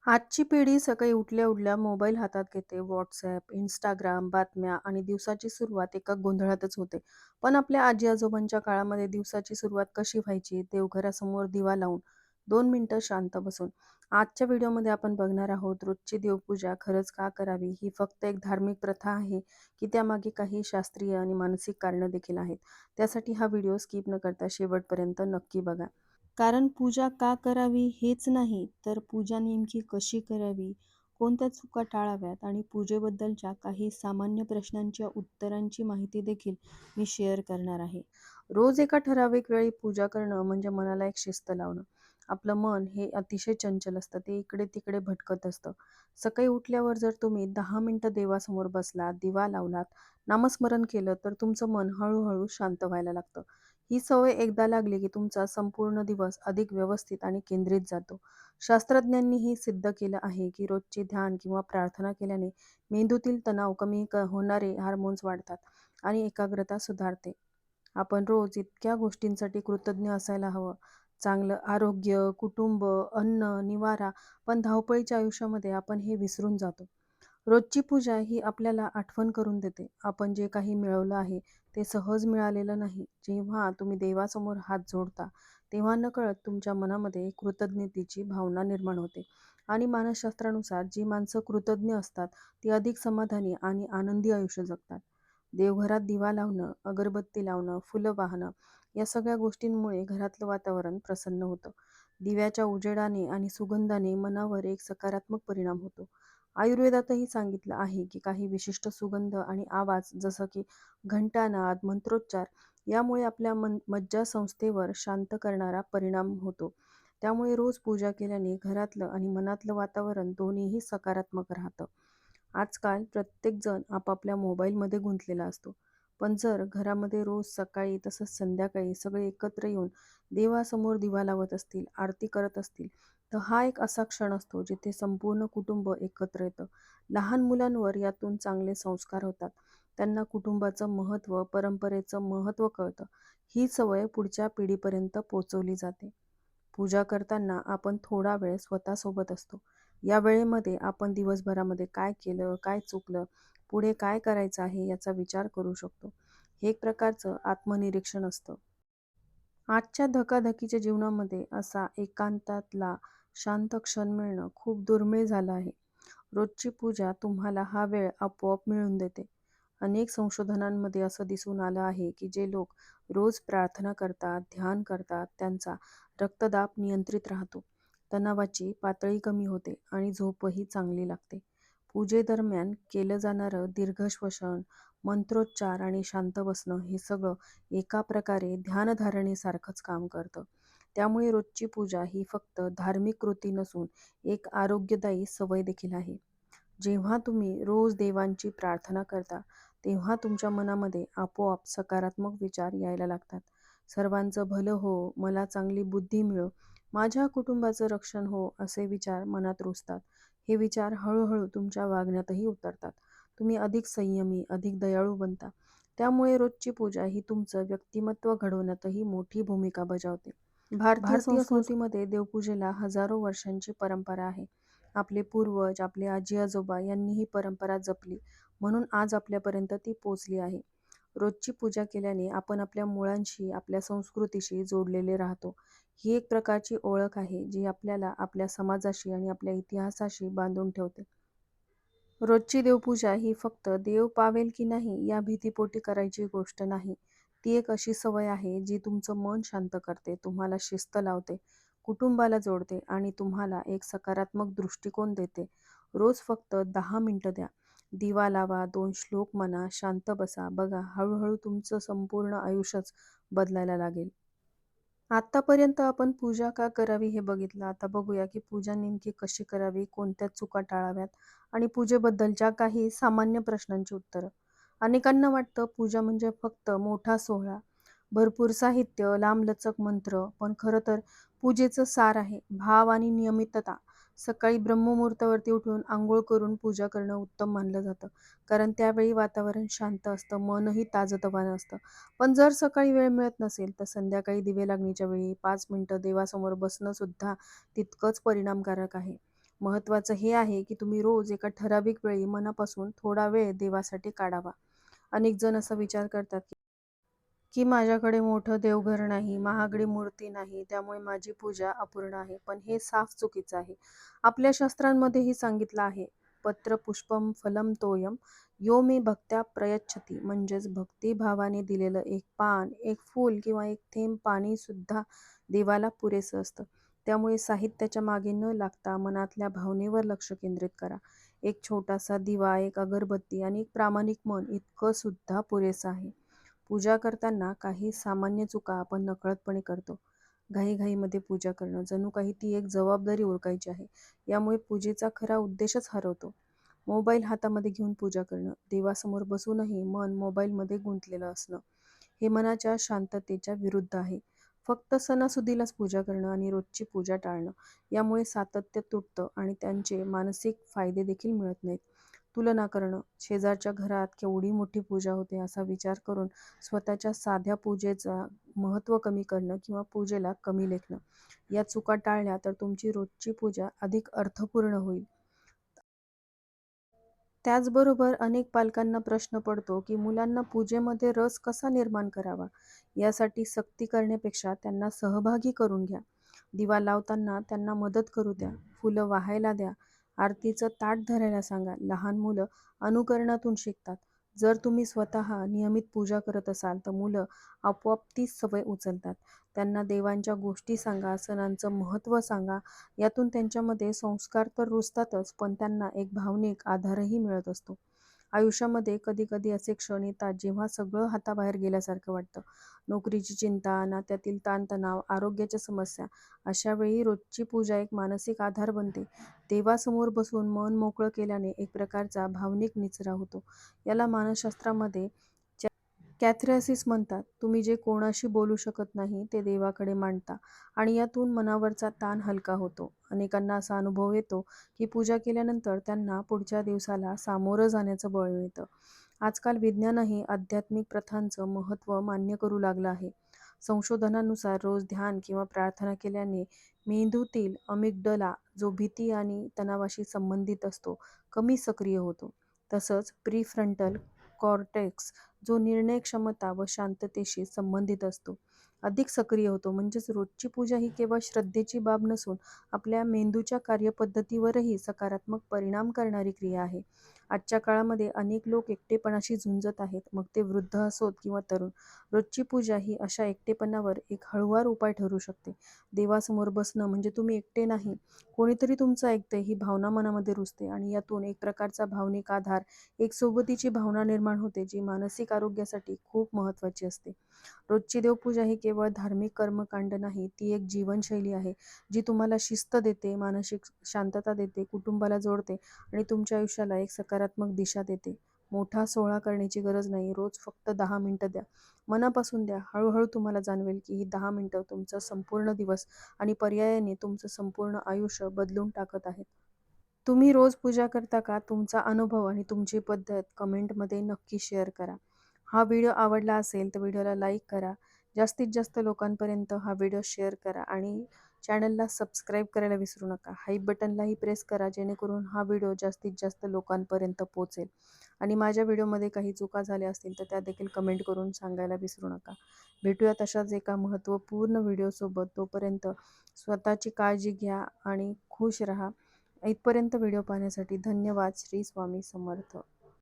आजची पिढी सकाळी उठल्या-उठल्या मोबाईल हातात घेते. WhatsApp, Instagram, बातम्या आणि दिवसाची सुरुवात एका गोंधळातच होते. पण आपल्या आजी-आजोबांच्या काळामध्ये दिवसाची सुरुवात कशी व्हायची? देवघरासमोर दिवा लावून 2 मिनिटं शांत बसून. आजच्या व्हिडिओमध्ये आपण बघणार आहोत रोजची देवपूजा खरंच का करावी? ही फक्त एक धार्मिक प्रथा आहे, की त्यामागे काही शास्त्रीय आणि मानसिक कारणं देखील आहेत. त्यासाठी हा व्हिडिओ स्किप न करता शेवटपर्यंत नक्की बघा. कारण पूजा का करावी हेच नाही, तर पूजा नेमकी कशी करावी, कोणत्या चुका टाळाव्यात आणि पूजेबद्दलच्या काही सामान्य प्रश्नांच्या उत्तरांची माहिती देखील मी शेअर करणार आहे. रोज एका ठराविक वेळी पूजा करणं म्हणजे मनाला एक शिस्त लावणं. आपलं मन हे अतिशय चंचल असतं, ते इकडे-तिकडे भटकत असतं. सकाळी उठल्यावर जर तुम्ही 10 मिनिटं देवासमोर बसलात, दिवा लावलात, नामस्मरण केलं, तर तुमचं मन हळू शांत व्हायला लागतं. ही सवय एकदा लागली की तुमचा संपूर्ण दिवस अधिक व्यवस्थित आणि केंद्रित जातो. शास्त्रज्ञांनीही सिद्ध केलं आहे की रोजचे ध्यान किंवा प्रार्थना केल्याने मेंदूतील तणाव होणारे हार्मोन्स वाढतात आणि एकाग्रता सुधारते. आपण रोज इतक्या गोष्टींसाठी कृतज्ञ असायला हवं. चांगलं आरोग्य, कुटुंब, अन्न, निवारा, पण धावपळीच्या आयुष्यामध्ये आपण हे विसरून जातो. रोजची पूजा ही आपल्याला आठवण करून देते, आपण जे काही मिळवलं आहे ते सहज मिळालेलं नाही. जेव्हा तुम्ही देवासमोर हात जोडता, तेव्हा नकळत तुमच्या मनामध्ये कृतज्ञतेची भावना निर्माण होते. आणि मानसशास्त्रानुसार जी माणसं कृतज्ञ असतात, ती अधिक समाधानी आणि आनंदी आयुष्य जगतात. देवघरात दिवा लावणं, अगरबत्ती लावणं, फुलं वाहणं या सगळ्या गोष्टींमुळे घरातलं वातावरण प्रसन्न होतं. दिव्याच्या उजेडाने आणि सुगंधाने मनावर एक सकारात्मक परिणाम होतो. आयुर्वेदातही सांगितलं आहे की काही विशिष्ट सुगंध आणि आवाज जसं की घंटानाद, मंत्रोच्चार यामुळे आपल्या मज्जासंस्थेवर शांत करणारा परिणाम होतो. त्यामुळे रोज पूजा केल्याने घरातलं आणि मनातलं वातावरण दोन्हीही सकारात्मक राहतं. आजकाल प्रत्येकजण आपापल्या मोबाईलमध्ये गुंतलेला असतो. पण जर घरामध्ये रोज सकाळी तसंच संध्याकाळी सगळे एकत्र येऊन देवासमोर दिवा लावत असतील, आरती करत असतील, तर हा एक असा क्षण असतो जिथे संपूर्ण कुटुंब एकत्र येतं. लहान मुलांवर यातून चांगले संस्कार होतात. त्यांना कुटुंबाचं महत्त्व, परंपरेचं महत्त्व कळतं. ही सवय पुढच्या पिढीपर्यंत पोहोचवली जाते. पूजा करताना आपण थोडा वेळ स्वतःसोबत असतो. या वेळेमध्ये आपण दिवसभरामध्ये काय केलं, काय चुकलं, पुढे काय करायचं आहे याचा विचार करू शकतो. हे एक प्रकारचं आत्मनिरीक्षण असतं. आजच्या धकाधकीच्या जीवनामध्ये असा एकांतातला शांत क्षण मिळणं खूप दुर्मिळ झालं आहे. रोजची पूजा तुम्हाला हा वेळ आपोआप मिळवून देते. अनेक संशोधनांमध्ये असं दिसून आलं आहे की जे लोक रोज प्रार्थना करतात, ध्यान करतात, त्यांचा रक्तदाब नियंत्रित राहतो, तणावाची पातळी कमी होते आणि झोपही चांगली लागते. पूजेदरम्यान केलं जाणारं दीर्घ श्वसन, मंत्रोच्चार आणि शांत बसणं हे सगळं एका प्रकारे ध्यानधारणेसारखंच काम करतं. त्यामुळे रोजची पूजा ही फक्त धार्मिक कृती नसून एक आरोग्यदायी सवय देखील आहे. जेव्हा तुम्ही रोज देवांची प्रार्थना करता, तेव्हा तुमच्या मनामध्ये आपोआप सकारात्मक विचार यायला लागतात. सर्वांचं भलं हो, मला चांगली बुद्धी मिळो, माझ्या कुटुंबाचं रक्षण हो, असे विचार मनात रुजतात. हे विचार हळूहळू तुमच्या वागण्यातही उतरतात. तुम्ही अधिक संयमी, अधिक दयाळू बनता. त्यामुळे रोजची पूजा ही तुमचं व्यक्तिमत्व घडवण्यातही मोठी भूमिका बजावते. भारतीय संस्कृतीमध्ये देवपूजेला हजारो वर्षांची परंपरा आहे. आपले पूर्वज, आपले आजी-आजोबा यांनी ही परंपरा जपली, म्हणून आज आपल्यापर्यंत ती पोहोचली आहे. रोजची पूजा केल्याने आपण आपल्या मुळांशी, आपल्या संस्कृतीशी जोडलेले राहतो. ही एक प्रकारची ओळख आहे, जी आपल्याला आपल्या समाजाशी आणि आपल्या इतिहासाशी बांधून ठेवते. रोजची देवपूजा ही फक्त देव पावेल की नाही या भीतीपोटी करायची गोष्ट नाही. ती एक अशी सवय आहे जी तुमचं मन शांत करते, तुम्हाला शिस्त लावते, कुटुंबाला जोडते आणि तुम्हाला एक सकारात्मक दृष्टिकोन देते. रोज फक्त 10 मिनिटं द्या. दिवा लावा, 2 श्लोक म्हणा, शांत बसा. बघा, हळूहळू तुमचं संपूर्ण आयुष्यच बदलायला लागेल. आतापर्यंत आपण पूजा का करावी हे बघितलं. आता बघूया की पूजा नेमकी कशी करावी, कोणत्या चुका टाळाव्यात आणि पूजेबद्दलच्या काही सामान्य प्रश्नांची उत्तरं. अनेकांना वाटतं पूजा म्हणजे फक्त मोठा सोहळा, भरपूर साहित्य, लांबलचक मंत्र. पण खरं तर पूजेचं सार आहे भाव आणि नियमितता. सकाळी ब्रह्ममुहूर्तावरती उठून अंघोळ करून पूजा करणं उत्तम मानलं जातं. कारण त्यावेळी वातावरण शांत असतं, मनही ताजंतवानं असतं. पण जर सकाळी वेळ मिळत नसेल तर संध्याकाळी दिवे लागणीच्या वेळी 5 मिनिटं देवासमोर बसणं सुद्धा तितकंच परिणामकारक आहे. महत्त्वाचं हे आहे की तुम्ही रोज एका ठराविक वेळी मनापासून थोडा वेळ देवासाठी काढावा. अनेक जण असा विचार करतात की माझ्याकडे मोठं देवघर नाही, महागडी मूर्ती नाही, त्यामुळे माझी पूजा अपूर्ण आहे. पण हे साफ चुकीचं आहे. आपल्या शास्त्रांमध्येही सांगितलं आहे, पत्र पुष्पम फलम तोयम यो मे भक्त्या प्रयच्छती. म्हणजेच भक्तिभावाने दिलेलं एक पान, एक फूल किंवा एक थेंब पाणी सुद्धा देवाला पुरेसं असतं. त्यामुळे साहित्याच्या मागे न लागता मनातल्या भावनेवर लक्ष केंद्रित करा. एक छोटासा दिवा, एक अगरबत्ती आणि एक प्रामाणिक मन इतकं सुद्धा पुरेसं आहे. पूजा करताना काही सामान्य चुका आपण नकळतपणे करतो. घाईघाईमध्ये पूजा करणं, जणू काही ती एक जबाबदारी ओळखायची आहे. यामुळे पूजेचा खरा उद्देशच हरवतो. मोबाईल हातामध्ये घेऊन पूजा करणं, देवासमोर बसूनही मन मोबाईलमध्ये गुंतलेलं असणं, हे मनाच्या शांततेच्या विरुद्ध आहे. फक्त सणासुदीलाच पूजा करणं आणि रोजची पूजा टाळणं, यामुळे सातत्य तुटतं आणि त्यांचे मानसिक फायदे देखील मिळत नाहीत. तुलना करणं, शेजारच्या घरात केवढी मोठी पूजा होते असा विचार करून स्वतःच्या साध्या पूजेचं महत्त्व कमी करणं किंवा पूजेला कमी लेखणं, या चुका टाळल्या तर तुमची रोजची पूजा अधिक अर्थपूर्ण होईल. त्याचबरोबर अनेक पालकांना प्रश्न पडतो की मुलांना पूजेमध्ये रस कसा निर्माण करावा. यासाठी सक्ती करण्यापेक्षा त्यांना सहभागी करून घ्या. दिवा लावताना त्यांना मदत करू द्या, फुलं वाहायला द्या, आरतीचं ताट धरायला सांगा. लहान मुलं अनुकरणातून शिकतात. जर तुम्ही स्वतः नियमित पूजा करत असाल तर मुलं आपोआप तीच सवय उचलतात. त्यांना देवांच्या गोष्टी सांगा, सणांचं महत्त्व सांगा. यातून त्यांच्यामध्ये संस्कार तर रुजतातच, पण त्यांना एक भावनिक आधारही मिळत असतो. आयुष्यामध्ये कधी-कधी असे क्षण येतात जेव्हा सगळं हाताबाहेर गेल्यासारखं वाटतं. नोकरीची चिंता, नात्यातील ताणतणाव, आरोग्याच्या समस्या. अशा वेळी रोजची पूजा एक मानसिक आधार बनते. देवासमोर बसून मन मोकळं केल्याने एक प्रकारचा भावनिक निचरा होतो. याला मानसशास्त्रामध्ये कॅथार्सिस म्हणतात. तुम्ही जे कोणाशी बोलू शकत नाही ते देवाकडे मांडता आणि यातून मनावरचा ताण हलका होतो. अनेकांना असा अनुभव येतो की पूजा केल्यानंतर त्यांना पुढच्या दिवसाला सामोरं जाण्याचं बळ मिळतं. आजकाल विज्ञानही आध्यात्मिक प्रथांचं महत्त्व मान्य करू लागलं आहे. संशोधनानुसार रोज ध्यान किंवा प्रार्थना केल्याने मेंदूतील अमिगडला, जो भीती आणि तणावाशी संबंधित असतो, कमी सक्रिय होतो. तसंच प्रीफ्रंटल कॉर्टेक्स, जो निर्णय क्षमता व शांततेशी संबंधित असतो, अधिक सक्रिय होतो. म्हणजेच रोजची पूजा ही केवळ श्रद्धेची बाब नसून आपल्या मेंदूच्या कार्यपद्धतीवरही सकारात्मक परिणाम करणारी क्रिया आहे. आजच्या काळामध्ये अनेक लोक एकटेपणाशी झुंजत आहेत, मग ते वृद्ध असोत किंवा तरुण. रोजची पूजा ही अशा एकटेपणावर एक हळूवार उपाय ठरू शकते. देवासमोर बसणं म्हणजे तुम्ही एकटे नाही, कोणीतरी तुमचं ऐकतंय ही भावना मनामध्ये रुजते आणि यातून एक प्रकारचा भावनिक आधार, एक सोबतीची भावना निर्माण होते, जी मानसिक आरोग्यासाठी खूप महत्त्वाची असते. रोजची देवपूजा ही केवळ धार्मिक कर्मकांड नाही, ती एक जीवनशैली आहे, जी तुम्हाला शिस्त देते, मानसिक शांतता देते, कुटुंबाला जोडते आणि तुमच्या आयुष्याला एक सकारात्मक दिशा देते. मोठा सोहळा करण्याची गरज नाही, रोज फक्त 10 मिनिटं द्या. मनापासून द्या. हळूहळू तुम्हाला जाणवेल की ही 10 मिनिटं तुमचा संपूर्ण दिवस आणि पर्यायाने तुमचं संपूर्ण आयुष्य बदलून टाकत आहेत. तुम्ही रोज पूजा करता का? तुमचा अनुभव आणि तुमची पद्धत कमेंटमध्ये नक्की शेअर करा. हा व्हिडिओ आवडला असेल तर व्हिडिओला लाईक करा. जास्तीत जास्त लोकांपर्यंत हा व्हिडिओ शेअर करा आणि चॅनलला सबस्क्राईब करायला विसरू नका. हाईप बटनलाही प्रेस करा, जेणेकरून हा व्हिडिओ जास्तीत जास्त लोकांपर्यंत पोहोचेल. आणि माझ्या व्हिडिओमध्ये काही चुका झाल्या असतील तर त्या देखील कमेंट करून सांगायला विसरू नका. भेटूया तशाच एका महत्त्वपूर्ण व्हिडिओसोबत. तोपर्यंत स्वतःची काळजी घ्या आणि खुश राहा. इथपर्यंत व्हिडिओ पाहण्यासाठी धन्यवाद. श्री स्वामी समर्थ.